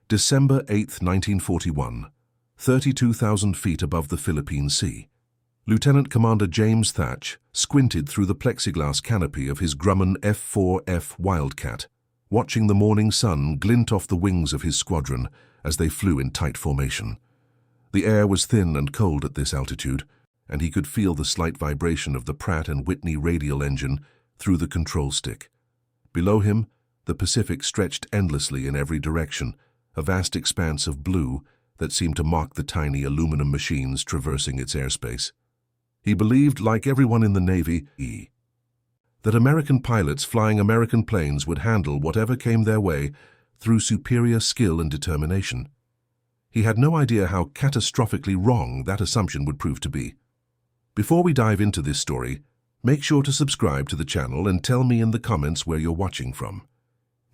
December 8, 1941, 32,000 feet above the Philippine Sea. Lieutenant Commander James Thatch squinted through the plexiglass canopy of his Grumman F-4F Wildcat, watching the morning sun glint off the wings of his squadron as they flew in tight formation. The air was thin and cold at this altitude, and he could feel the slight vibration of the Pratt & Whitney radial engine through the control stick. Below him, the Pacific stretched endlessly in every direction, a vast expanse of blue that seemed to mock the tiny aluminum machines traversing its airspace. He believed, like everyone in the Navy, that American pilots flying American planes would handle whatever came their way through superior skill and determination. He had no idea how catastrophically wrong that assumption would prove to be. Before we dive into this story, make sure to subscribe to the channel and tell me in the comments where you're watching from.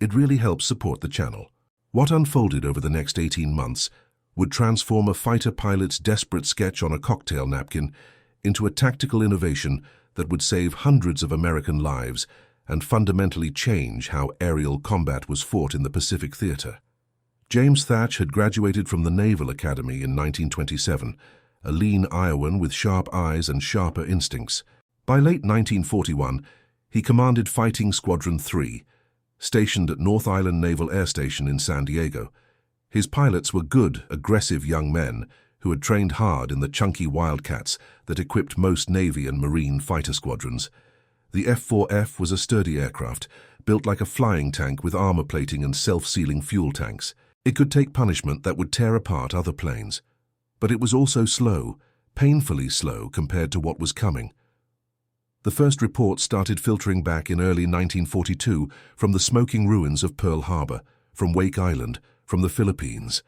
It really helps support the channel. What unfolded over the next 18 months would transform a fighter pilot's desperate sketch on a cocktail napkin into a tactical innovation that would save hundreds of American lives and fundamentally change how aerial combat was fought in the Pacific theater. James Thatch had graduated from the Naval Academy in 1927, a lean Iowan with sharp eyes and sharper instincts. By late 1941, he commanded Fighting Squadron 3, stationed at North Island Naval Air Station in San Diego. His pilots were good, aggressive young men who had trained hard in the chunky Wildcats that equipped most Navy and Marine fighter squadrons. The F-4F was a sturdy aircraft, built like a flying tank with armor plating and self-sealing fuel tanks. It could take punishment that would tear apart other planes. But it was also slow, painfully slow compared to what was coming. The first reports started filtering back in early 1942 from the smoking ruins of Pearl Harbor, from Wake Island, from the Philippines.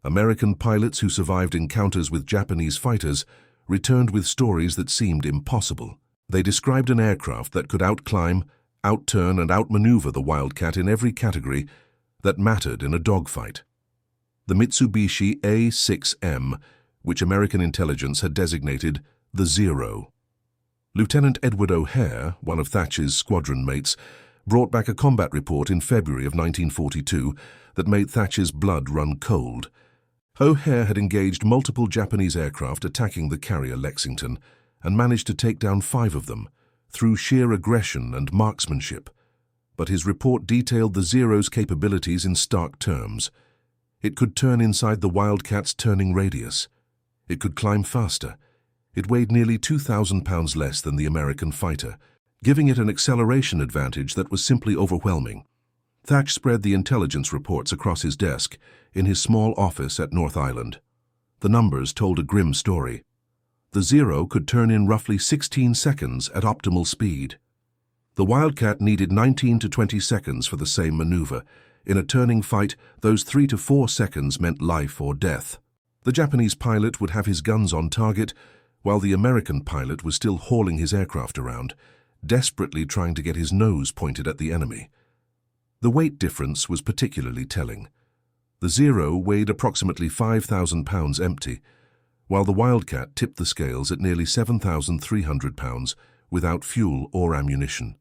American pilots who survived encounters with Japanese fighters returned with stories that seemed impossible. They described an aircraft that could outclimb, outturn, and outmaneuver the Wildcat in every category that mattered in a dogfight. The Mitsubishi A-6M, which American intelligence had designated the Zero. Lieutenant Edward O'Hare, one of Thatch's squadron mates, brought back a combat report in February of 1942 that made Thatch's blood run cold. O'Hare had engaged multiple Japanese aircraft attacking the carrier Lexington and managed to take down 5 of them through sheer aggression and marksmanship. But his report detailed the Zero's capabilities in stark terms. It could turn inside the Wildcat's turning radius. It could climb faster. It weighed nearly 2,000 pounds less than the American fighter, giving it an acceleration advantage that was simply overwhelming. Thatch spread the intelligence reports across his desk in his small office at North Island. The numbers told a grim story. The Zero could turn in roughly 16 seconds at optimal speed. The Wildcat needed 19 to 20 seconds for the same maneuver. In a turning fight, those 3 to 4 seconds meant life or death. The Japanese pilot would have his guns on target, while the American pilot was still hauling his aircraft around, desperately trying to get his nose pointed at the enemy. The weight difference was particularly telling. The Zero weighed approximately 5,000 pounds empty, while the Wildcat tipped the scales at nearly 7,300 pounds without fuel or ammunition.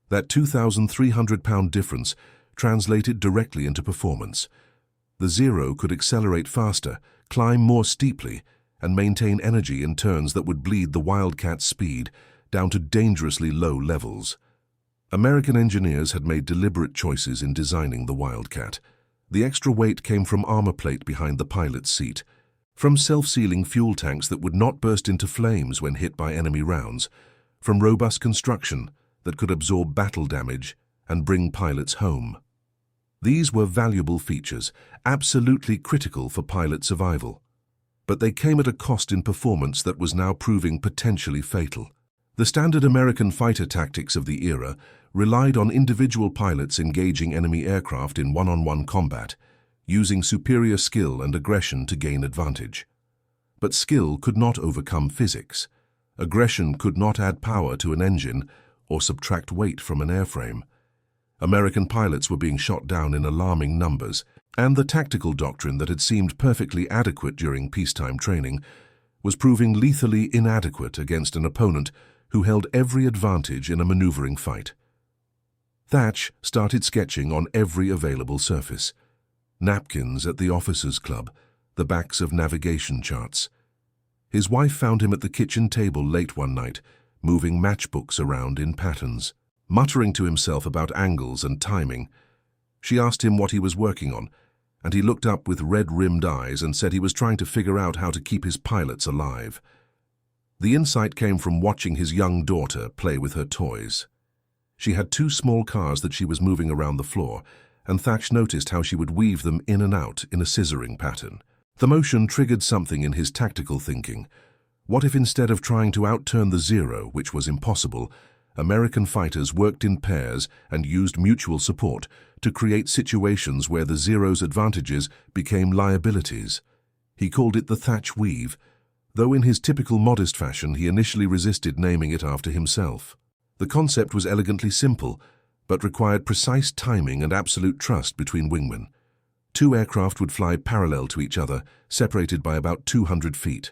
That 2,300-pound difference translated directly into performance. The Zero could accelerate faster, climb more steeply, and maintain energy in turns that would bleed the Wildcat's speed down to dangerously low levels. American engineers had made deliberate choices in designing the Wildcat. The extra weight came from armor plate behind the pilot's seat, from self-sealing fuel tanks that would not burst into flames when hit by enemy rounds, from robust construction that could absorb battle damage and bring pilots home. These were valuable features, absolutely critical for pilot survival. But they came at a cost in performance that was now proving potentially fatal. The standard American fighter tactics of the era relied on individual pilots engaging enemy aircraft in one-on-one combat, using superior skill and aggression to gain advantage. But skill could not overcome physics. Aggression could not add power to an engine or subtract weight from an airframe. American pilots were being shot down in alarming numbers, and the tactical doctrine that had seemed perfectly adequate during peacetime training was proving lethally inadequate against an opponent who held every advantage in a maneuvering fight. Thatch started sketching on every available surface. napkins at the officers' club, the backs of navigation charts. His wife found him at the kitchen table late one night, moving matchbooks around in patterns. Muttering to himself about angles and timing, she asked him what he was working on, and he looked up with red-rimmed eyes and said he was trying to figure out how to keep his pilots alive. The insight came from watching his young daughter play with her toys. She had two small cars that she was moving around the floor, and Thatch noticed how she would weave them in and out in a scissoring pattern. The motion triggered something in his tactical thinking. What if instead of trying to outturn the Zero, which was impossible, American fighters worked in pairs and used mutual support to create situations where the Zero's advantages became liabilities? He called it the Thatch Weave, though in his typical modest fashion he initially resisted naming it after himself. The concept was elegantly simple, but required precise timing and absolute trust between wingmen. Two aircraft would fly parallel to each other, separated by about 200 feet.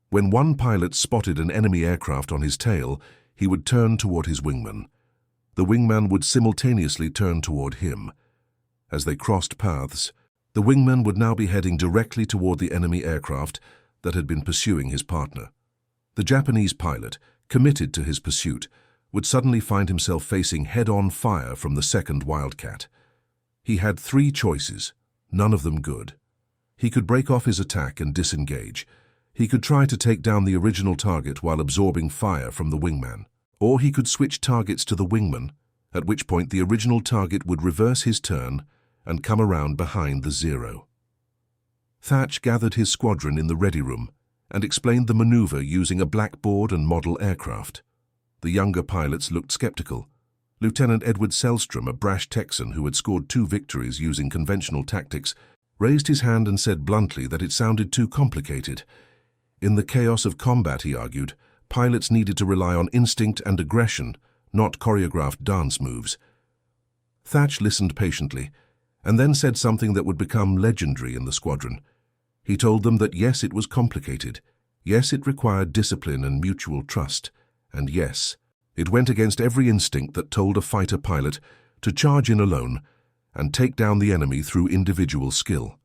When one pilot spotted an enemy aircraft on his tail, he would turn toward his wingman. The wingman would simultaneously turn toward him. As they crossed paths, the wingman would now be heading directly toward the enemy aircraft that had been pursuing his partner. The Japanese pilot, committed to his pursuit, would suddenly find himself facing head-on fire from the second Wildcat. He had three choices, none of them good. He could break off his attack and disengage. He could try to take down the original target while absorbing fire from the wingman. Or he could switch targets to the wingman, at which point the original target would reverse his turn and come around behind the Zero. Thatch gathered his squadron in the ready room and explained the maneuver using a blackboard and model aircraft. The younger pilots looked skeptical. Lieutenant Edward Selstrom, a brash Texan who had scored 2 victories using conventional tactics, raised his hand and said bluntly that it sounded too complicated. In the chaos of combat, he argued, pilots needed to rely on instinct and aggression, not choreographed dance moves. Thatch listened patiently, and then said something that would become legendary in the squadron. He told them that yes, it was complicated, yes, it required discipline and mutual trust, and yes, it went against every instinct that told a fighter pilot to charge in alone and take down the enemy through individual skill.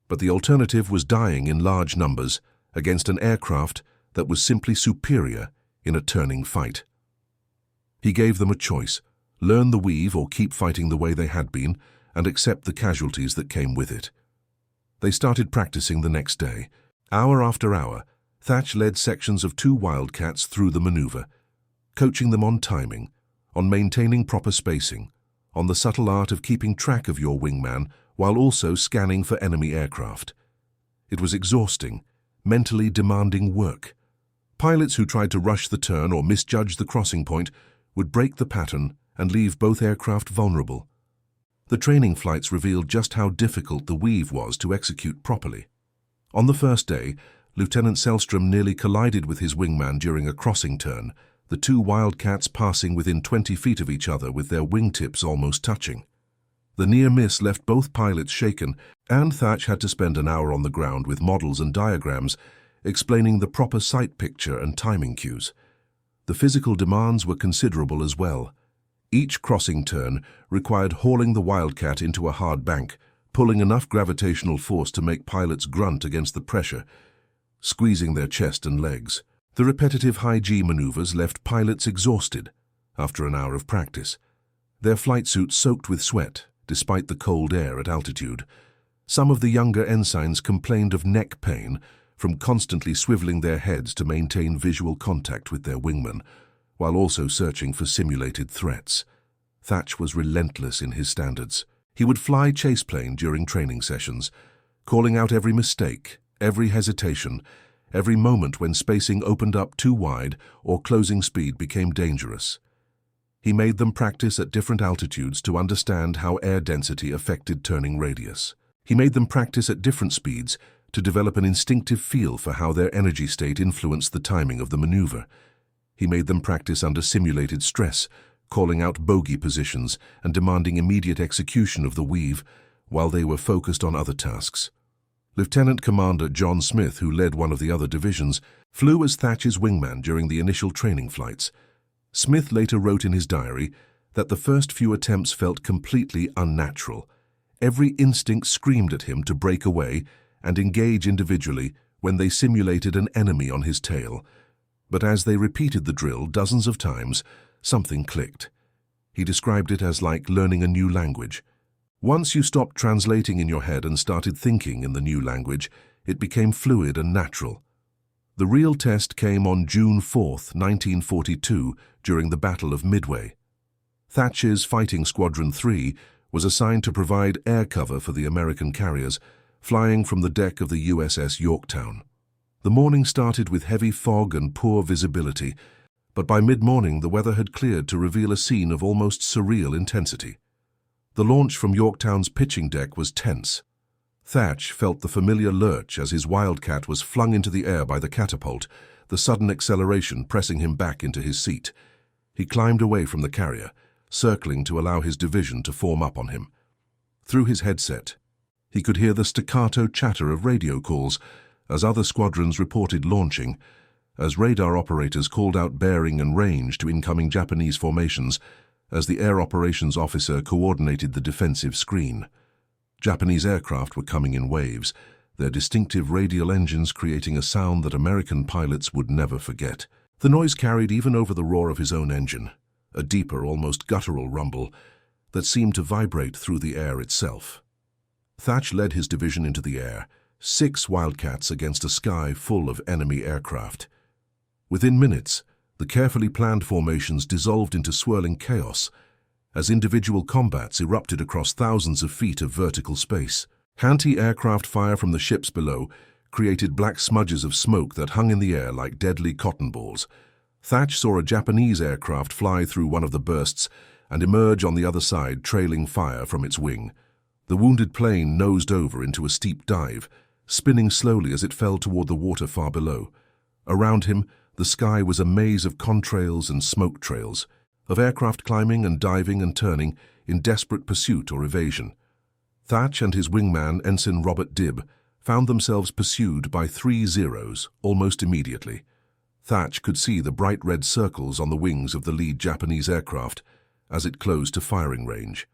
But the alternative was dying in large numbers against an aircraft that was simply superior in a turning fight. He gave them a choice: learn the weave or keep fighting the way they had been and accept the casualties that came with it. They started practicing the next day. Hour after hour, Thatch led sections of 2 Wildcats through the maneuver, coaching them on timing, on maintaining proper spacing, on the subtle art of keeping track of your wingman while also scanning for enemy aircraft. It was exhausting, mentally demanding work. Pilots who tried to rush the turn or misjudge the crossing point would break the pattern and leave both aircraft vulnerable. The training flights revealed just how difficult the weave was to execute properly. On the first day, Lieutenant Selstrom nearly collided with his wingman during a crossing turn, the 2 Wildcats passing within 20 feet of each other with their wingtips almost touching. The near miss left both pilots shaken, and Thatch had to spend an hour on the ground with models and diagrams explaining the proper sight picture and timing cues. The physical demands were considerable as well. Each crossing turn required hauling the Wildcat into a hard bank, pulling enough gravitational force to make pilots grunt against the pressure, squeezing their chest and legs. The repetitive high-G maneuvers left pilots exhausted after an hour of practice, their flight suits soaked with sweat despite the cold air at altitude. Some of the younger ensigns complained of neck pain from constantly swiveling their heads to maintain visual contact with their wingman, while also searching for simulated threats. Thatch was relentless in his standards. He would fly chaseplane during training sessions, calling out every mistake, every hesitation, every moment when spacing opened up too wide or closing speed became dangerous. He made them practice at different altitudes to understand how air density affected turning radius. He made them practice at different speeds to develop an instinctive feel for how their energy state influenced the timing of the maneuver. He made them practice under simulated stress, calling out bogey positions and demanding immediate execution of the weave while they were focused on other tasks. Lieutenant Commander John Smith, who led one of the other divisions, flew as Thatch's wingman during the initial training flights. Smith later wrote in his diary that the first few attempts felt completely unnatural. Every instinct screamed at him to break away and engage individually when they simulated an enemy on his tail. But as they repeated the drill dozens of times, something clicked. He described it as like learning a new language. Once you stopped translating in your head and started thinking in the new language, it became fluid and natural. The real test came on June 4th, 1942, during the Battle of Midway. Thatch's Fighting Squadron 3 was assigned to provide air cover for the American carriers, flying from the deck of the USS Yorktown. The morning started with heavy fog and poor visibility, but by mid-morning the weather had cleared to reveal a scene of almost surreal intensity. The launch from Yorktown's pitching deck was tense. Thatch felt the familiar lurch as his Wildcat was flung into the air by the catapult, the sudden acceleration pressing him back into his seat. He climbed away from the carrier, circling to allow his division to form up on him. Through his headset, he could hear the staccato chatter of radio calls as other squadrons reported launching, as radar operators called out bearing and range to incoming Japanese formations, as the air operations officer coordinated the defensive screen. Japanese aircraft were coming in waves, their distinctive radial engines creating a sound that American pilots would never forget. The noise carried even over the roar of his own engine, a deeper, almost guttural rumble that seemed to vibrate through the air itself. Thatch led his division into the air, 6 Wildcats against a sky full of enemy aircraft. Within minutes, the carefully planned formations dissolved into swirling chaos as individual combats erupted across thousands of feet of vertical space. Anti-aircraft fire from the ships below created black smudges of smoke that hung in the air like deadly cotton balls. Thatch saw a Japanese aircraft fly through one of the bursts and emerge on the other side, trailing fire from its wing. The wounded plane nosed over into a steep dive, spinning slowly as it fell toward the water far below. Around him, the sky was a maze of contrails and smoke trails, of aircraft climbing and diving and turning in desperate pursuit or evasion. Thatch and his wingman, Ensign Robert Dibb, found themselves pursued by 3 Zeros almost immediately. Thatch could see the bright red circles on the wings of the lead Japanese aircraft as it closed to firing range.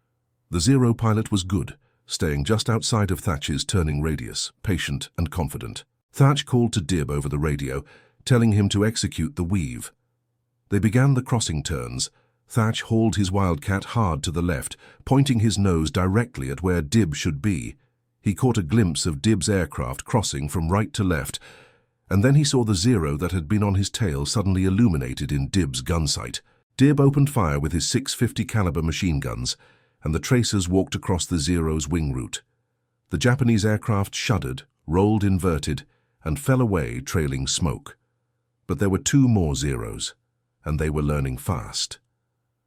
The Zero pilot was good, staying just outside of Thatch's turning radius, patient and confident. Thatch called to Dibb over the radio, telling him to execute the weave. They began the crossing turns. Thatch hauled his Wildcat hard to the left, pointing his nose directly at where Dibb should be. He caught a glimpse of Dibb's aircraft crossing from right to left, and then he saw the Zero that had been on his tail suddenly illuminated in Dibb's gun sight. Dibb opened fire with his 650 caliber machine guns, and the tracers walked across the Zero's wing route. The Japanese aircraft shuddered, rolled inverted, and fell away trailing smoke. But there were 2 more Zeros, and they were learning fast.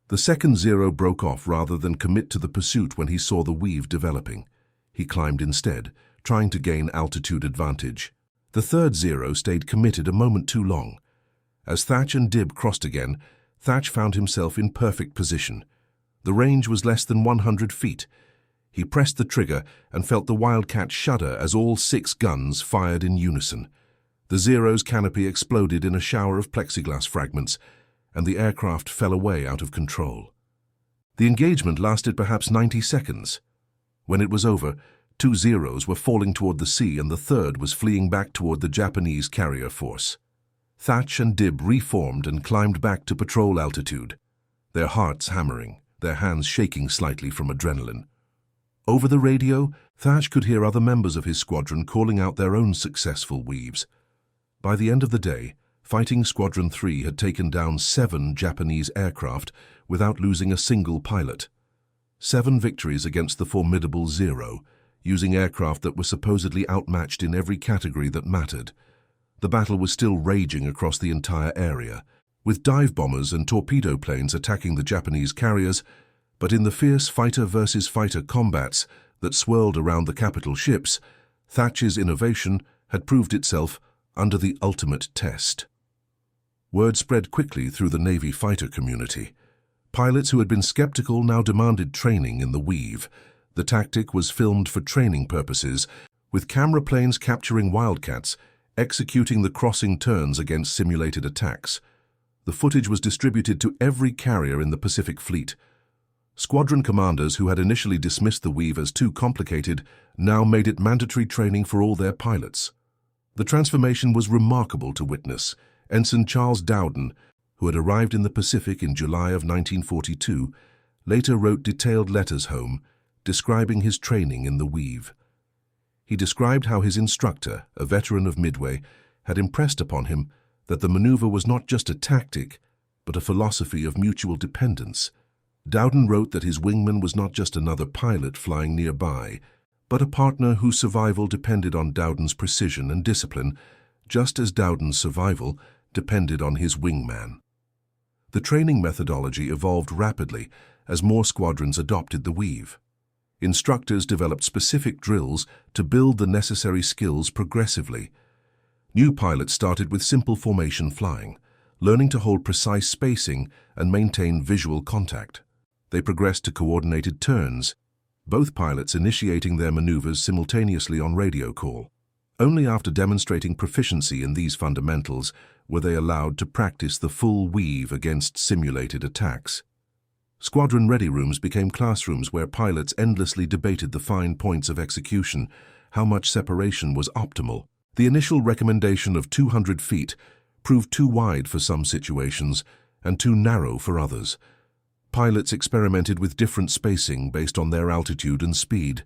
The second Zero broke off rather than commit to the pursuit when he saw the weave developing. He climbed instead, trying to gain altitude advantage. The third Zero stayed committed a moment too long. As Thatch and Dibb crossed again, Thatch found himself in perfect position. The range was less than 100 feet. He pressed the trigger and felt the Wildcat shudder as all 6 guns fired in unison. The Zero's canopy exploded in a shower of plexiglass fragments, and the aircraft fell away out of control. The engagement lasted perhaps 90 seconds. When it was over, 2 Zeros were falling toward the sea and the third was fleeing back toward the Japanese carrier force. Thatch and Dibb reformed and climbed back to patrol altitude, their hearts hammering, their hands shaking slightly from adrenaline. Over the radio, Thatch could hear other members of his squadron calling out their own successful weaves. By the end of the day, Fighting Squadron 3 had taken down 7 Japanese aircraft without losing a single pilot. 7 victories against the formidable Zero, using aircraft that were supposedly outmatched in every category that mattered. The battle was still raging across the entire area, with dive bombers and torpedo planes attacking the Japanese carriers, but in the fierce fighter-versus-fighter combats that swirled around the capital ships, Thatch's innovation had proved itself under the ultimate test. Word spread quickly through the Navy fighter community. Pilots who had been skeptical now demanded training in the weave. The tactic was filmed for training purposes, with camera planes capturing Wildcats, executing the crossing turns against simulated attacks. The footage was distributed to every carrier in the Pacific Fleet. Squadron commanders who had initially dismissed the weave as too complicated now made it mandatory training for all their pilots. The transformation was remarkable to witness. Ensign Charles Dowden, who had arrived in the Pacific in July of 1942, later wrote detailed letters home describing his training in the weave. He described how his instructor, a veteran of Midway, had impressed upon him that the maneuver was not just a tactic, but a philosophy of mutual dependence. Dowden wrote that his wingman was not just another pilot flying nearby, but a partner whose survival depended on Dowden's precision and discipline, just as Dowden's survival depended on his wingman. The training methodology evolved rapidly as more squadrons adopted the weave. Instructors developed specific drills to build the necessary skills progressively. New pilots started with simple formation flying, learning to hold precise spacing and maintain visual contact. They progressed to coordinated turns, both pilots initiating their maneuvers simultaneously on radio call. Only after demonstrating proficiency in these fundamentals were they allowed to practice the full weave against simulated attacks. Squadron ready rooms became classrooms where pilots endlessly debated the fine points of execution, how much separation was optimal. The initial recommendation of 200 feet proved too wide for some situations and too narrow for others. Pilots experimented with different spacing based on their altitude and speed.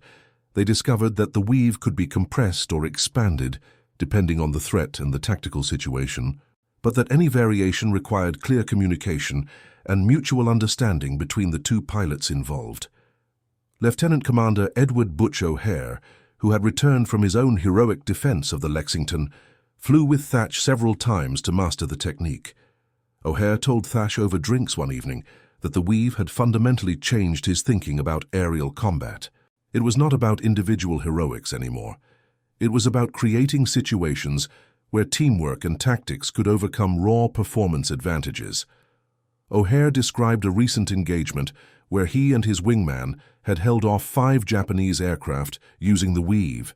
They discovered that the weave could be compressed or expanded, depending on the threat and the tactical situation, but that any variation required clear communication and mutual understanding between the two pilots involved. Lieutenant Commander Edward Butch O'Hare, who had returned from his own heroic defense of the Lexington, flew with Thatch several times to master the technique. O'Hare told Thatch over drinks one evening that the weave had fundamentally changed his thinking about aerial combat. It was not about individual heroics anymore. It was about creating situations where teamwork and tactics could overcome raw performance advantages. O'Hare described a recent engagement where he and his wingman had held off 5 Japanese aircraft using the weave,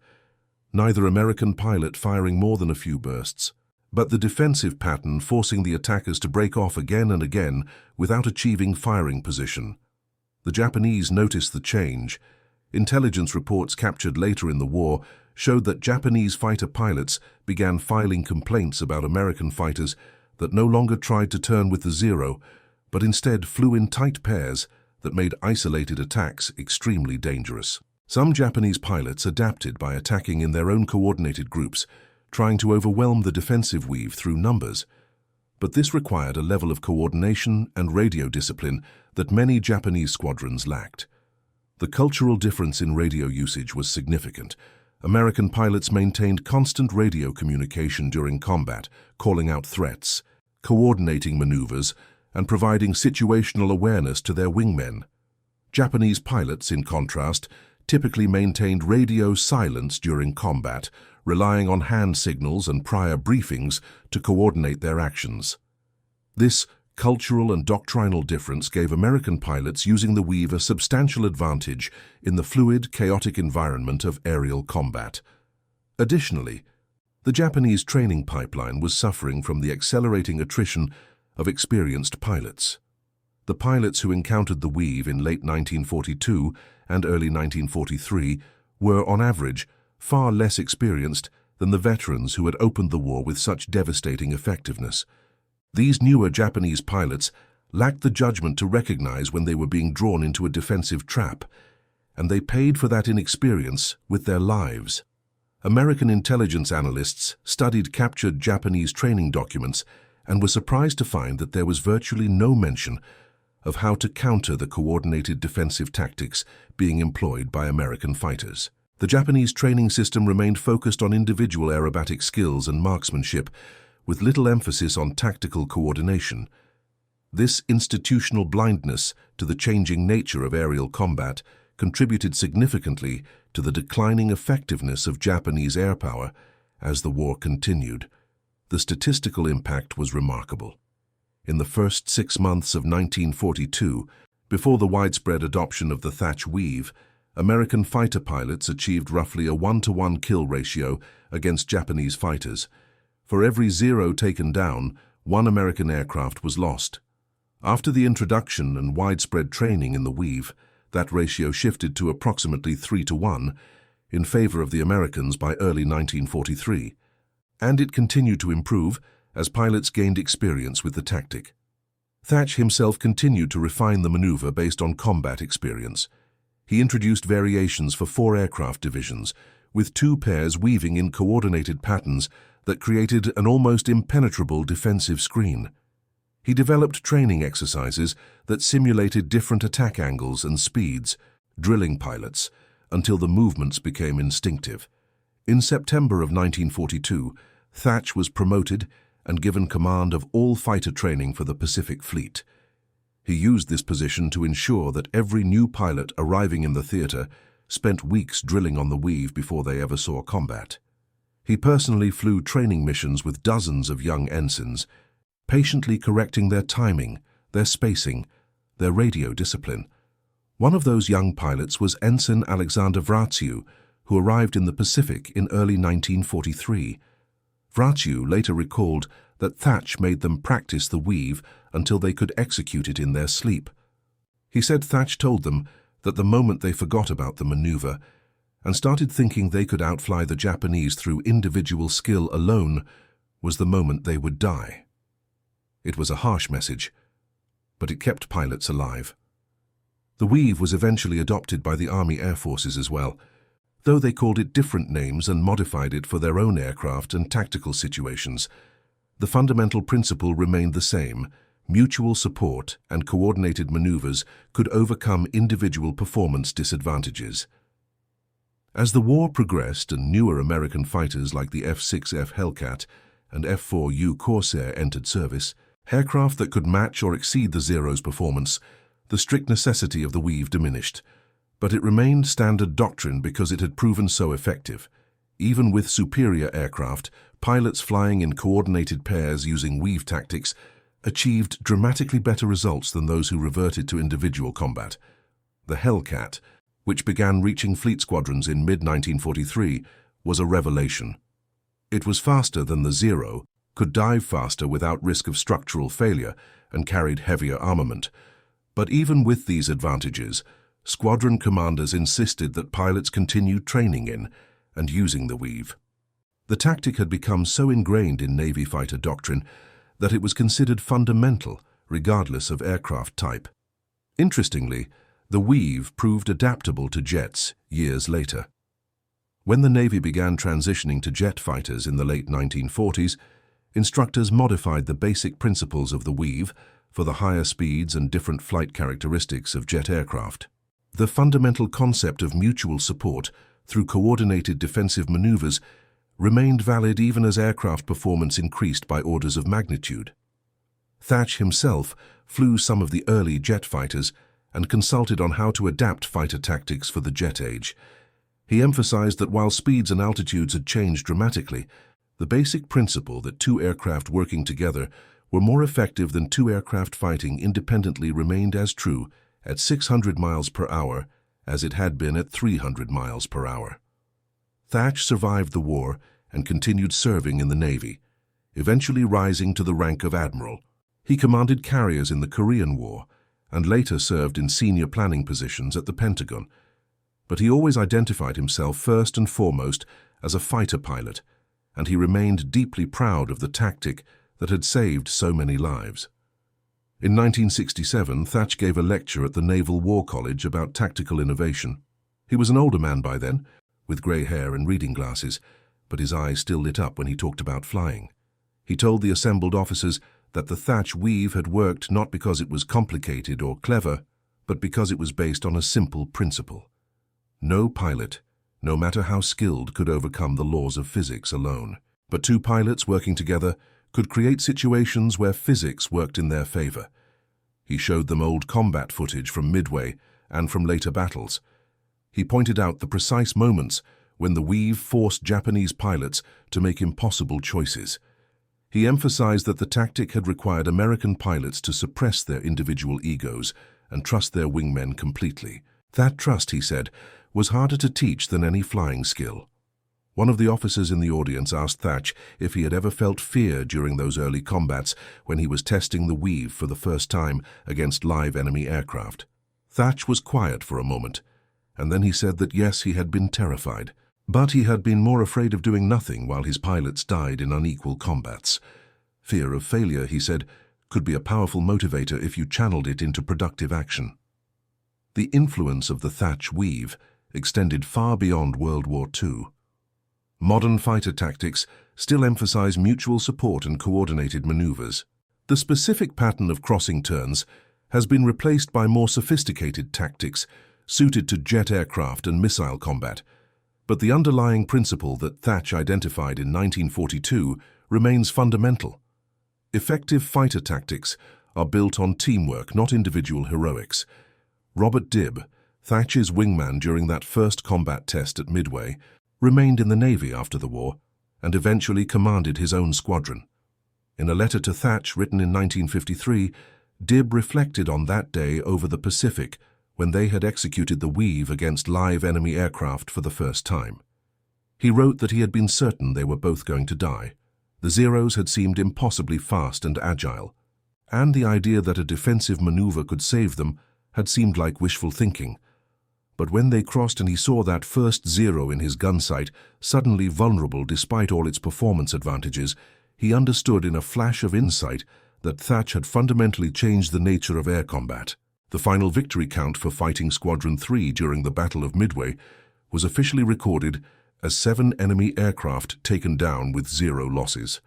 neither American pilot firing more than a few bursts, but the defensive pattern forcing the attackers to break off again and again without achieving firing position. The Japanese noticed the change. Intelligence reports captured later in the war showed that Japanese fighter pilots began filing complaints about American fighters that no longer tried to turn with the zero, but instead flew in tight pairs that made isolated attacks extremely dangerous. Some Japanese pilots adapted by attacking in their own coordinated groups, trying to overwhelm the defensive weave through numbers. But this required a level of coordination and radio discipline that many Japanese squadrons lacked. The cultural difference in radio usage was significant. American pilots maintained constant radio communication during combat, calling out threats, coordinating maneuvers, and providing situational awareness to their wingmen. Japanese pilots, in contrast, typically maintained radio silence during combat, relying on hand signals and prior briefings to coordinate their actions. This cultural and doctrinal difference gave American pilots using the weave a substantial advantage in the fluid, chaotic environment of aerial combat. Additionally, the Japanese training pipeline was suffering from the accelerating attrition of experienced pilots. The pilots who encountered the weave in late 1942 and early 1943 were, on average, far less experienced than the veterans who had opened the war with such devastating effectiveness. These newer Japanese pilots lacked the judgment to recognize when they were being drawn into a defensive trap, and they paid for that inexperience with their lives. American intelligence analysts studied captured Japanese training documents and were surprised to find that there was virtually no mention of how to counter the coordinated defensive tactics being employed by American fighters. The Japanese training system remained focused on individual aerobatic skills and marksmanship, with little emphasis on tactical coordination. This institutional blindness to the changing nature of aerial combat contributed significantly to the declining effectiveness of Japanese air power as the war continued. The statistical impact was remarkable. In the first 6 months of 1942, before the widespread adoption of the Thatch weave, American fighter pilots achieved roughly a 1-to-1 kill ratio against Japanese fighters. For every 0 taken down, 1 American aircraft was lost. After the introduction and widespread training in the weave, that ratio shifted to approximately 3-to-1 in favor of the Americans by early 1943, and it continued to improve as pilots gained experience with the tactic. Thach himself continued to refine the maneuver based on combat experience. He introduced variations for 4 aircraft divisions, with 2 pairs weaving in coordinated patterns that created an almost impenetrable defensive screen. He developed training exercises that simulated different attack angles and speeds, drilling pilots, until the movements became instinctive. In September of 1942, Thach was promoted and given command of all fighter training for the Pacific Fleet. He used this position to ensure that every new pilot arriving in the theater spent weeks drilling on the weave before they ever saw combat. He personally flew training missions with dozens of young ensigns, patiently correcting their timing, their spacing, their radio discipline. One of those young pilots was Ensign Alexander Vraciu, who arrived in the Pacific in early 1943. Vraciu later recalled that Thach made them practice the weave until they could execute it in their sleep. He said Thach told them that the moment they forgot about the maneuver and started thinking they could outfly the Japanese through individual skill alone was the moment they would die. It was a harsh message, but it kept pilots alive. The weave was eventually adopted by the Army Air Forces as well, though they called it different names and modified it for their own aircraft and tactical situations. The fundamental principle remained the same. Mutual support and coordinated maneuvers could overcome individual performance disadvantages. As the war progressed and newer American fighters like the F-6F Hellcat and F-4U Corsair entered service, aircraft that could match or exceed the Zero's performance, the strict necessity of the weave diminished. But it remained standard doctrine because it had proven so effective. Even with superior aircraft, pilots flying in coordinated pairs using weave tactics achieved dramatically better results than those who reverted to individual combat. The Hellcat, which began reaching fleet squadrons in mid-1943, was a revelation. It was faster than the Zero, could dive faster without risk of structural failure, and carried heavier armament. But even with these advantages, squadron commanders insisted that pilots continue training in and using the weave. The tactic had become so ingrained in Navy fighter doctrine that it was considered fundamental, regardless of aircraft type. Interestingly, the weave proved adaptable to jets years later. When the Navy began transitioning to jet fighters in the late 1940s, instructors modified the basic principles of the weave for the higher speeds and different flight characteristics of jet aircraft. The fundamental concept of mutual support through coordinated defensive maneuvers remained valid even as aircraft performance increased by orders of magnitude. Thach himself flew some of the early jet fighters and consulted on how to adapt fighter tactics for the jet age. He emphasized that while speeds and altitudes had changed dramatically, the basic principle that 2 aircraft working together were more effective than 2 aircraft fighting independently remained as true at 600 miles per hour as it had been at 300 miles per hour. Thach survived the war and continued serving in the Navy, eventually rising to the rank of admiral. He commanded carriers in the Korean War and later served in senior planning positions at the Pentagon. But he always identified himself first and foremost as a fighter pilot, and he remained deeply proud of the tactic that had saved so many lives. In 1967, Thach gave a lecture at the Naval War College about tactical innovation. He was an older man by then, with grey hair and reading glasses, but his eyes still lit up when he talked about flying. He told the assembled officers that the Thach weave had worked not because it was complicated or clever, but because it was based on a simple principle. No pilot, no matter how skilled, could overcome the laws of physics alone. But 2 pilots working together could create situations where physics worked in their favor. He showed them old combat footage from Midway and from later battles. He pointed out the precise moments when the weave forced Japanese pilots to make impossible choices. He emphasized that the tactic had required American pilots to suppress their individual egos and trust their wingmen completely. That trust, he said, was harder to teach than any flying skill. One of the officers in the audience asked Thatch if he had ever felt fear during those early combats when he was testing the weave for the first time against live enemy aircraft. Thatch was quiet for a moment, and then he said that yes, he had been terrified, but he had been more afraid of doing nothing while his pilots died in unequal combats. Fear of failure, he said, could be a powerful motivator if you channeled it into productive action. The influence of the Thatch weave extended far beyond World War II. Modern fighter tactics still emphasize mutual support and coordinated maneuvers. The specific pattern of crossing turns has been replaced by more sophisticated tactics suited to jet aircraft and missile combat, but the underlying principle that Thatch identified in 1942 remains fundamental. Effective fighter tactics are built on teamwork, not individual heroics. Robert Dibb, Thatch's wingman during that first combat test at Midway, remained in the Navy after the war and eventually commanded his own squadron. In a letter to Thatch written in 1953, Dibb reflected on that day over the Pacific when they had executed the weave against live enemy aircraft for the first time. He wrote that he had been certain they were both going to die. The Zeros had seemed impossibly fast and agile, and the idea that a defensive maneuver could save them had seemed like wishful thinking. But when they crossed and he saw that first Zero in his gun sight, suddenly vulnerable despite all its performance advantages, he understood in a flash of insight that Thatch had fundamentally changed the nature of air combat. The final victory count for Fighting Squadron 3 during the Battle of Midway was officially recorded as 7 enemy aircraft taken down with 0 losses.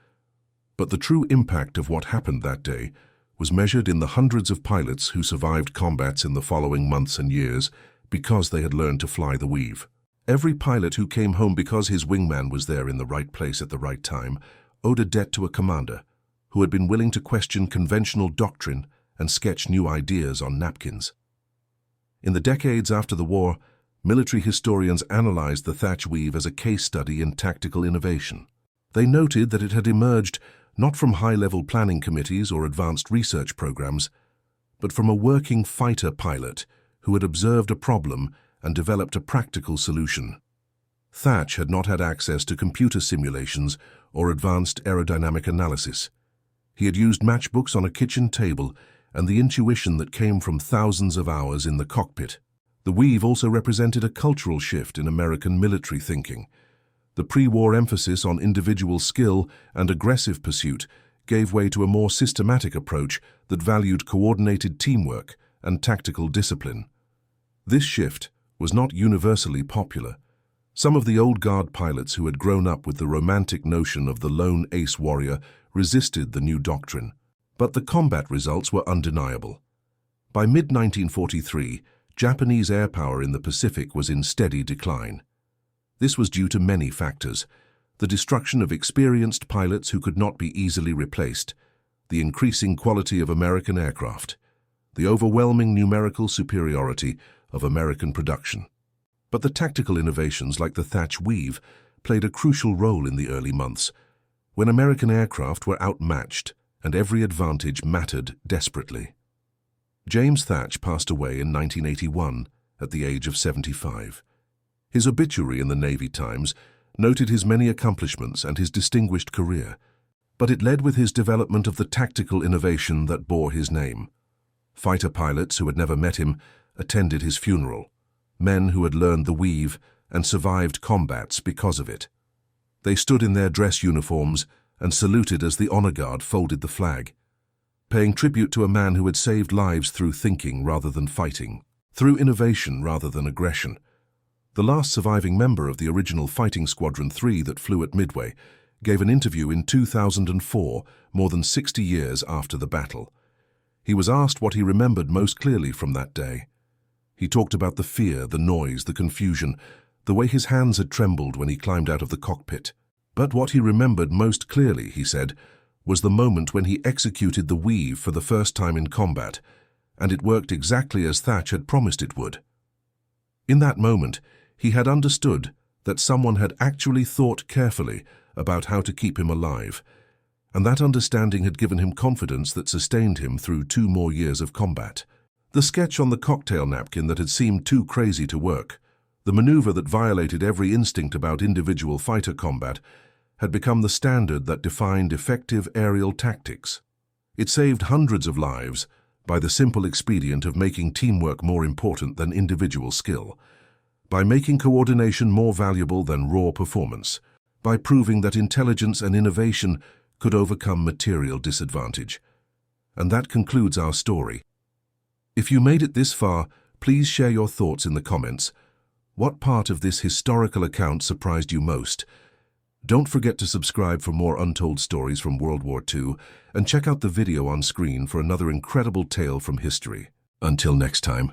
But the true impact of what happened that day was measured in the hundreds of pilots who survived combats in the following months and years because they had learned to fly the weave. Every pilot who came home because his wingman was there in the right place at the right time owed a debt to a commander who had been willing to question conventional doctrine and sketch new ideas on napkins. In the decades after the war, military historians analyzed the Thatch weave as a case study in tactical innovation. They noted that it had emerged not from high-level planning committees or advanced research programs, but from a working fighter pilot who had observed a problem and developed a practical solution. Thatch had not had access to computer simulations or advanced aerodynamic analysis. He had used matchbooks on a kitchen table and the intuition that came from thousands of hours in the cockpit. The weave also represented a cultural shift in American military thinking. The pre-war emphasis on individual skill and aggressive pursuit gave way to a more systematic approach that valued coordinated teamwork and tactical discipline. This shift was not universally popular. Some of the old guard pilots who had grown up with the romantic notion of the lone ace warrior resisted the new doctrine, but the combat results were undeniable. By mid-1943, Japanese air power in the Pacific was in steady decline. This was due to many factors: the destruction of experienced pilots who could not be easily replaced, the increasing quality of American aircraft, the overwhelming numerical superiority of American production. But the tactical innovations like the Thatch weave played a crucial role in the early months, when American aircraft were outmatched and every advantage mattered desperately. James Thatch passed away in 1981 at the age of 75. His obituary in the Navy Times noted his many accomplishments and his distinguished career, but it led with his development of the tactical innovation that bore his name. Fighter pilots who had never met him attended his funeral, men who had learned the weave and survived combats because of it. They stood in their dress uniforms and saluted as the honor guard folded the flag, paying tribute to a man who had saved lives through thinking rather than fighting, through innovation rather than aggression. The last surviving member of the original Fighting Squadron 3 that flew at Midway gave an interview in 2004, more than 60 years after the battle. He was asked what he remembered most clearly from that day. He talked about the fear, the noise, the confusion, the way his hands had trembled when he climbed out of the cockpit. But what he remembered most clearly, he said, was the moment when he executed the weave for the first time in combat, and it worked exactly as Thatch had promised it would. In that moment, he had understood that someone had actually thought carefully about how to keep him alive, and that understanding had given him confidence that sustained him through 2 more years of combat. The sketch on the cocktail napkin that had seemed too crazy to work, The maneuver that violated every instinct about individual fighter combat had become the standard that defined effective aerial tactics. It saved hundreds of lives by the simple expedient of making teamwork more important than individual skill, by making coordination more valuable than raw performance, by proving that intelligence and innovation could overcome material disadvantage. And that concludes our story. If you made it this far, please share your thoughts in the comments. What part of this historical account surprised you most? Don't forget to subscribe for more untold stories from World War II, and check out the video on screen for another incredible tale from history. Until next time.